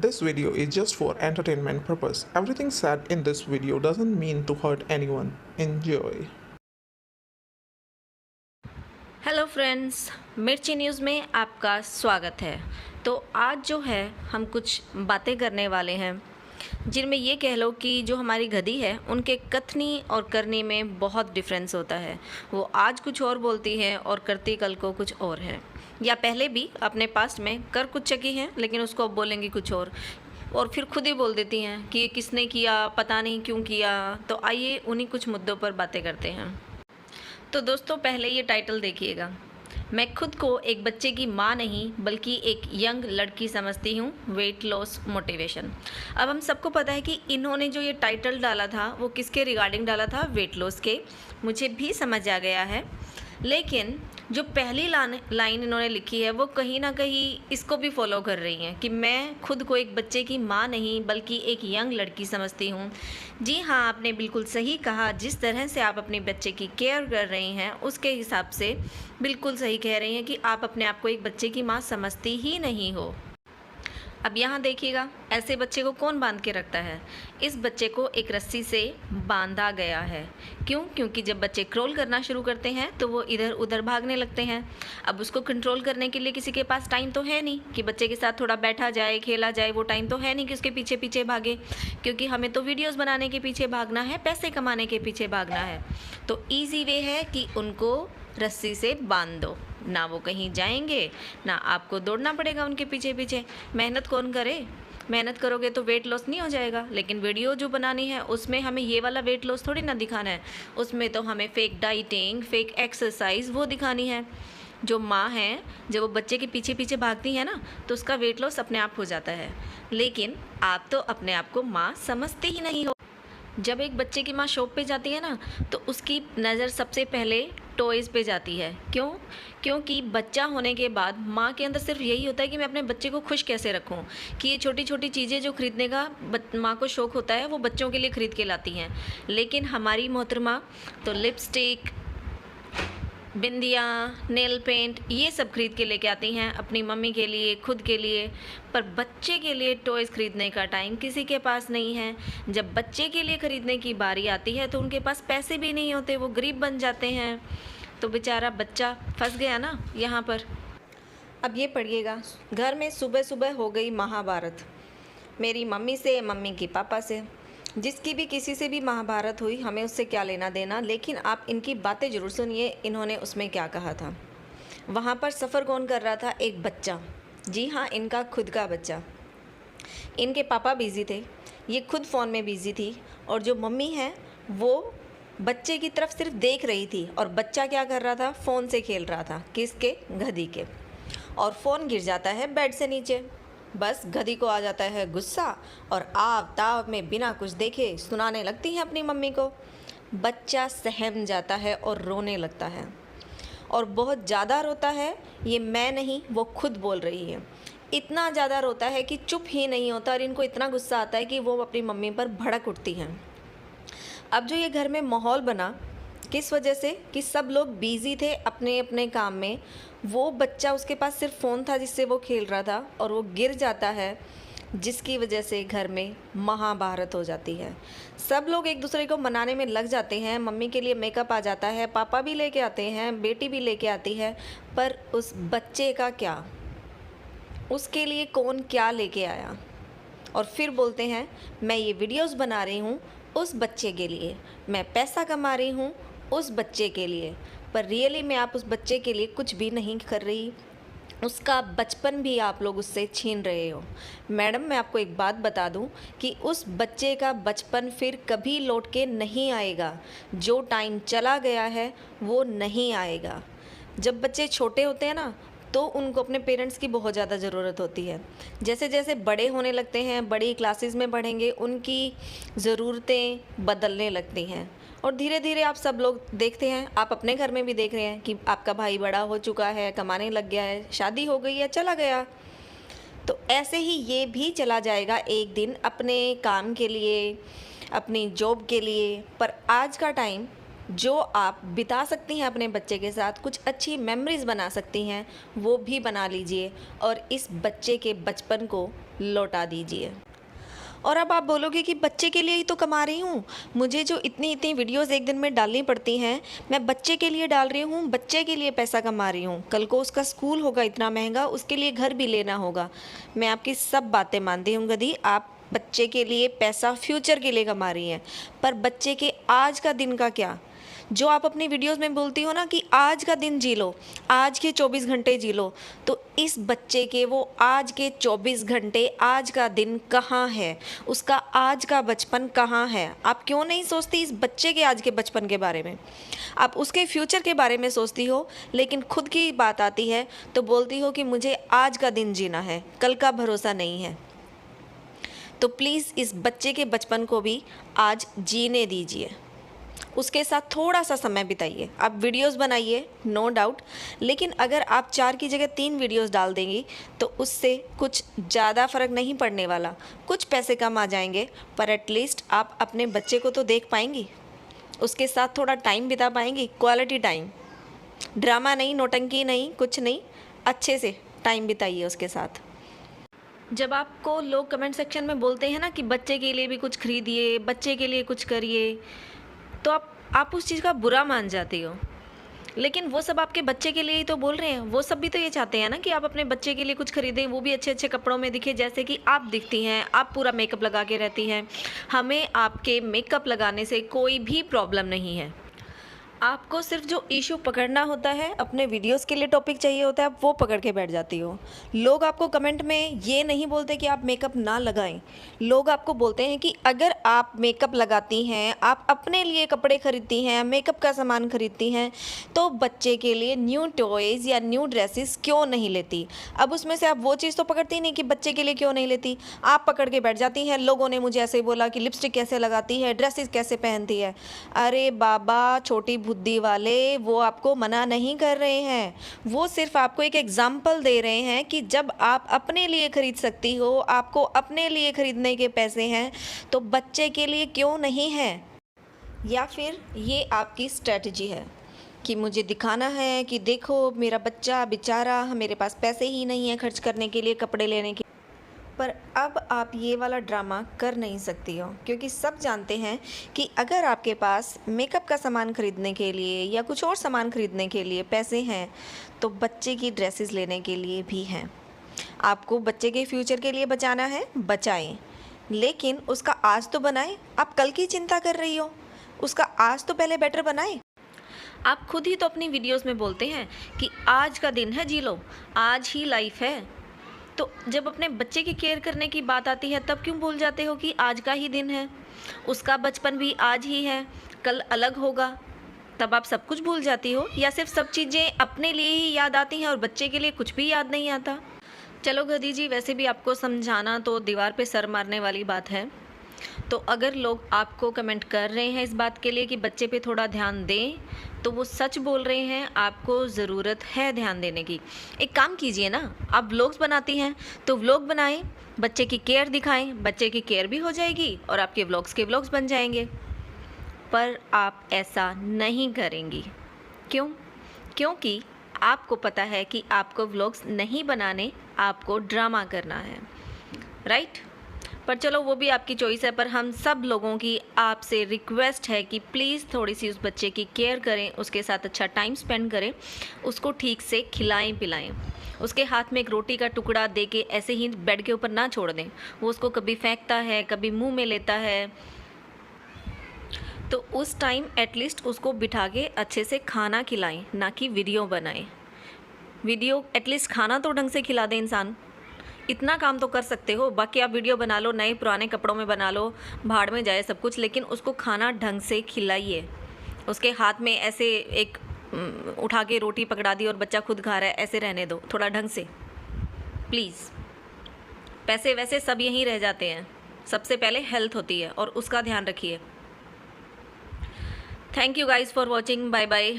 This video is just for entertainment purpose. Everything said in this video doesn't mean to hurt anyone. Enjoy. Hello friends, मिर्ची news में आपका स्वागत है। तो आज जो है हम कुछ बातें करने वाले हैं जिनमें ये कह लो कि जो हमारी गधी है उनके कथनी और करनी में बहुत डिफरेंस होता है। वो आज कुछ और बोलती है और करती कल को कुछ और है, या पहले भी अपने पास्ट में कर कुछ चकी हैं लेकिन उसको अब बोलेंगी कुछ और फिर खुद ही बोल देती हैं कि किसने किया, पता नहीं क्यों किया। तो आइए उन्हीं कुछ मुद्दों पर बातें करते हैं। तो दोस्तों, पहले ये टाइटल देखिएगा। मैं खुद को एक बच्चे की माँ नहीं बल्कि एक यंग लड़की समझती हूँ, वेट लॉस मोटिवेशन। अब हम सबको पता है कि इन्होंने जो ये टाइटल डाला था वो किसके रिगार्डिंग डाला था, वेट लॉस के। मुझे भी समझ आ गया है, लेकिन जो पहली लाइन इन्होंने लिखी है वो कहीं ना कहीं इसको भी फॉलो कर रही हैं कि मैं खुद को एक बच्चे की माँ नहीं बल्कि एक यंग लड़की समझती हूँ। जी हाँ, आपने बिल्कुल सही कहा। जिस तरह से आप अपने बच्चे की केयर कर रही हैं उसके हिसाब से बिल्कुल सही कह रही हैं कि आप अपने आप को एक बच्चे की माँ समझती ही नहीं हो। अब यहाँ देखिएगा, ऐसे बच्चे को कौन बांध के रखता है? इस बच्चे को एक रस्सी से बांधा गया है। क्यों? क्योंकि जब बच्चे क्रोल करना शुरू करते हैं तो वो इधर उधर भागने लगते हैं। अब उसको कंट्रोल करने के लिए किसी के पास टाइम तो है नहीं कि बच्चे के साथ थोड़ा बैठा जाए, खेला जाए। वो टाइम तो है नहीं कि उसके पीछे पीछे भागे, क्योंकि हमें तो वीडियोज़ बनाने के पीछे भागना है, पैसे कमाने के पीछे भागना है। तो ईजी वे है कि उनको रस्सी से बांध दो। ना वो कहीं जाएंगे, ना आपको दौड़ना पड़ेगा उनके पीछे पीछे। मेहनत कौन करे? मेहनत करोगे तो वेट लॉस नहीं हो जाएगा। लेकिन वीडियो जो बनानी है उसमें हमें ये वाला वेट लॉस थोड़ी ना दिखाना है। उसमें तो हमें फेक डाइटिंग, फेक एक्सरसाइज वो दिखानी है। जो माँ है, जब वो बच्चे के पीछे पीछे भागती है ना, तो उसका वेट लॉस अपने आप हो जाता है। लेकिन आप तो अपने आप को माँ समझते ही नहीं हो। जब एक बच्चे की माँ शॉप पे जाती है ना, तो उसकी नज़र सबसे पहले टॉयज़ पे जाती है। क्यों? क्योंकि बच्चा होने के बाद माँ के अंदर सिर्फ यही होता है कि मैं अपने बच्चे को खुश कैसे रखूँ, कि ये छोटी छोटी चीज़ें जो खरीदने का माँ को शौक़ होता है वो बच्चों के लिए ख़रीद के लाती हैं। लेकिन हमारी मोहतरमा तो लिपस्टिक, बिंदिया, नेल पेंट ये सब खरीद के लेके आती हैं अपनी मम्मी के लिए, खुद के लिए। पर बच्चे के लिए टॉयज़ ख़रीदने का टाइम किसी के पास नहीं है। जब बच्चे के लिए ख़रीदने की बारी आती है तो उनके पास पैसे भी नहीं होते, वो गरीब बन जाते हैं। तो बेचारा बच्चा फंस गया ना यहाँ पर। अब ये पढ़िएगा, घर में सुबह सुबह हो गई महाभारत, मेरी मम्मी से, मम्मी की पापा से। जिसकी भी किसी से भी महाभारत हुई, हमें उससे क्या लेना देना। लेकिन आप इनकी बातें ज़रूर सुनिए, इन्होंने उसमें क्या कहा था। वहाँ पर सफ़र कौन कर रहा था? एक बच्चा। जी हाँ, इनका खुद का बच्चा। इनके पापा बिज़ी थे, ये खुद फ़ोन में बिज़ी थी, और जो मम्मी है वो बच्चे की तरफ सिर्फ देख रही थी। और बच्चा क्या कर रहा था? फ़ोन से खेल रहा था। किसके? गधी के। और फ़ोन गिर जाता है बेड से नीचे। बस गधी को आ जाता है गुस्सा और आव ताव में बिना कुछ देखे सुनाने लगती है अपनी मम्मी को। बच्चा सहम जाता है और रोने लगता है, और बहुत ज़्यादा रोता है। ये मैं नहीं, वो खुद बोल रही है। इतना ज़्यादा रोता है कि चुप ही नहीं होता, और इनको इतना गुस्सा आता है कि वो अपनी मम्मी पर भड़क उठती हैं। अब जो ये घर में माहौल बना, किस वजह से? कि सब लोग बिज़ी थे अपने अपने काम में। वो बच्चा, उसके पास सिर्फ फ़ोन था जिससे वो खेल रहा था, और वो गिर जाता है, जिसकी वजह से घर में महाभारत हो जाती है। सब लोग एक दूसरे को मनाने में लग जाते हैं। मम्मी के लिए मेकअप आ जाता है, पापा भी लेके आते हैं, बेटी भी लेके आती है। पर उस बच्चे का क्या? उसके लिए कौन क्या लेके आया? और फिर बोलते हैं मैं ये वीडियोस बना रही हूँ उस बच्चे के लिए, मैं पैसा कमा रही हूँ उस बच्चे के लिए। पर रियली में आप उस बच्चे के लिए कुछ भी नहीं कर रही। उसका बचपन भी आप लोग उससे छीन रहे हो। मैडम, मैं आपको एक बात बता दूं कि उस बच्चे का बचपन फिर कभी लौट के नहीं आएगा। जो टाइम चला गया है वो नहीं आएगा। जब बच्चे छोटे होते हैं ना, तो उनको अपने पेरेंट्स की बहुत ज़्यादा ज़रूरत होती है। जैसे जैसे बड़े होने लगते हैं, बड़ी क्लासेस में बढ़ेंगे, उनकी ज़रूरतें बदलने लगती हैं। और धीरे धीरे आप सब लोग देखते हैं, आप अपने घर में भी देख रहे हैं कि आपका भाई बड़ा हो चुका है, कमाने लग गया है, शादी हो गई है, चला गया। तो ऐसे ही ये भी चला जाएगा एक दिन अपने काम के लिए, अपनी जॉब के लिए। पर आज का टाइम जो आप बिता सकती हैं अपने बच्चे के साथ, कुछ अच्छी मेमोरीज़ बना सकती हैं, वो भी बना लीजिए। और इस बच्चे के बचपन को लौटा दीजिए। और अब आप बोलोगे कि बच्चे के लिए ही तो कमा रही हूँ, मुझे जो इतनी इतनी वीडियोस एक दिन में डालनी पड़ती हैं, मैं बच्चे के लिए डाल रही हूँ, बच्चे के लिए पैसा कमा रही हूँ, कल को उसका स्कूल होगा इतना महंगा, उसके लिए घर भी लेना होगा। मैं आपकी सब बातें मानती हूँ गधी, आप बच्चे के लिए पैसा फ्यूचर के लिए कमा रही हैं, पर बच्चे के आज का दिन का क्या? जो आप अपनी वीडियोस में बोलती हो ना कि आज का दिन जी लो, आज के 24 घंटे जी लो, तो इस बच्चे के वो आज के 24 घंटे, आज का दिन कहाँ है? उसका आज का बचपन कहाँ है? आप क्यों नहीं सोचती इस बच्चे के आज के बचपन के बारे में? आप उसके फ्यूचर के बारे में सोचती हो, लेकिन खुद की बात आती है तो बोलती हो कि मुझे आज का दिन जीना है, कल का भरोसा नहीं है। तो प्लीज़ इस बच्चे के बचपन को भी आज जीने दीजिए, उसके साथ थोड़ा सा समय बिताइए। आप वीडियोस बनाइए, नो डाउट, लेकिन अगर आप 4 की जगह 3 वीडियोस डाल देंगी तो उससे कुछ ज़्यादा फ़र्क नहीं पड़ने वाला। कुछ पैसे कम आ जाएंगे, पर एटलीस्ट आप अपने बच्चे को तो देख पाएंगी, उसके साथ थोड़ा टाइम बिता पाएंगी, क्वालिटी टाइम। ड्रामा नहीं, नौटंकी नहीं, कुछ नहीं, अच्छे से टाइम बिताइए उसके साथ। जब आपको लोग कमेंट सेक्शन में बोलते हैं ना कि बच्चे के लिए भी कुछ खरीदिए, बच्चे के लिए कुछ करिए, तो आप उस चीज़ का बुरा मान जाती हो। लेकिन वो सब आपके बच्चे के लिए ही तो बोल रहे हैं, वो सब भी तो ये चाहते हैं ना कि आप अपने बच्चे के लिए कुछ खरीदें, वो भी अच्छे अच्छे कपड़ों में दिखे जैसे कि आप दिखती हैं, आप पूरा मेकअप लगा के रहती हैं। हमें आपके मेकअप लगाने से कोई भी प्रॉब्लम नहीं है। आपको सिर्फ जो इशू पकड़ना होता है, अपने वीडियोस के लिए टॉपिक चाहिए होता है, आप वो पकड़ के बैठ जाती हो। लोग आपको कमेंट में ये नहीं बोलते कि आप मेकअप ना लगाएं, लोग आपको बोलते हैं कि अगर आप मेकअप लगाती हैं, आप अपने लिए कपड़े खरीदती हैं, मेकअप का सामान खरीदती हैं, तो बच्चे के लिए न्यू टॉयज़ या न्यू ड्रेसेस क्यों नहीं लेती? अब उसमें से आप वो चीज़ तो पकड़ती नहीं कि बच्चे के लिए क्यों नहीं लेती, आप पकड़ के बैठ जाती हैं। लोगों ने मुझे ऐसे बोला कि लिपस्टिक कैसे लगाती है, ड्रेसेस कैसे पहनती है। अरे बाबा, छोटी बुद्धि वाले, वो आपको मना नहीं कर रहे हैं, वो सिर्फ आपको एक एग्जाम्पल दे रहे हैं कि जब आप अपने लिए खरीद सकती हो, आपको अपने लिए खरीदने के पैसे हैं, तो बच्चे के लिए क्यों नहीं है? या फिर ये आपकी स्ट्रेटजी है कि मुझे दिखाना है कि देखो मेरा बच्चा बेचारा, मेरे पास पैसे ही नहीं है खर्च करने के लिए, कपड़े लेने के। पर अब आप ये वाला ड्रामा कर नहीं सकती हो, क्योंकि सब जानते हैं कि अगर आपके पास मेकअप का सामान खरीदने के लिए या कुछ और सामान खरीदने के लिए पैसे हैं, तो बच्चे की ड्रेसेस लेने के लिए भी हैं। आपको बच्चे के फ्यूचर के लिए बचाना है, बचाएं, लेकिन उसका आज तो बनाएं। आप कल की चिंता कर रही हो, उसका आज तो पहले बेटर बनाएं। आप खुद ही तो अपनी वीडियोस में बोलते हैं कि आज का दिन है, जी लो, आज ही लाइफ है। तो जब अपने बच्चे की केयर करने की बात आती है, तब क्यों भूल जाते हो कि आज का ही दिन है, उसका बचपन भी आज ही है, कल अलग होगा? तब आप सब कुछ भूल जाती हो, या सिर्फ सब चीज़ें अपने लिए ही याद आती हैं और बच्चे के लिए कुछ भी याद नहीं आता? चलो गधी जी, वैसे भी आपको समझाना तो दीवार पे सर मारने वाली बात है। तो अगर लोग आपको कमेंट कर रहे हैं इस बात के लिए कि बच्चे पे थोड़ा ध्यान दें, तो वो सच बोल रहे हैं, आपको ज़रूरत है ध्यान देने की। एक काम कीजिए ना, आप व्लॉग्स बनाती हैं तो व्लॉग बनाएं, बच्चे की केयर दिखाएं, बच्चे की केयर भी हो जाएगी और आपके व्लॉग्स के व्लॉग्स बन जाएंगे। पर आप ऐसा नहीं करेंगी। क्यों? क्योंकि आपको पता है कि आपको व्लॉग्स नहीं बनाने, आपको ड्रामा करना है, राइट? पर चलो, वो भी आपकी चॉइस है, पर हम सब लोगों की आपसे रिक्वेस्ट है कि प्लीज़ थोड़ी सी उस बच्चे की केयर करें, उसके साथ अच्छा टाइम स्पेंड करें, उसको ठीक से खिलाएं पिलाएं, उसके हाथ में एक रोटी का टुकड़ा दे के ऐसे ही बेड के ऊपर ना छोड़ दें। वो उसको कभी फेंकता है, कभी मुंह में लेता है, तो उस टाइम एटलीस्ट उसको बिठा के अच्छे से खाना खिलाएं, ना कि वीडियो बनाएं। वीडियो एटलीस्ट खाना तो ढंग से खिला दें इंसान, इतना काम तो कर सकते हो। बाकी आप वीडियो बना लो, नए पुराने कपड़ों में बना लो, भाड़ में जाए सब कुछ, लेकिन उसको खाना ढंग से खिलाइए। उसके हाथ में ऐसे एक उठा के रोटी पकड़ा दी और बच्चा खुद खा रहा है, ऐसे रहने दो थोड़ा ढंग से, प्लीज़। पैसे वैसे सब यहीं रह जाते हैं, सबसे पहले हेल्थ होती है और उसका ध्यान रखिए। Thank you guys for watching, bye bye.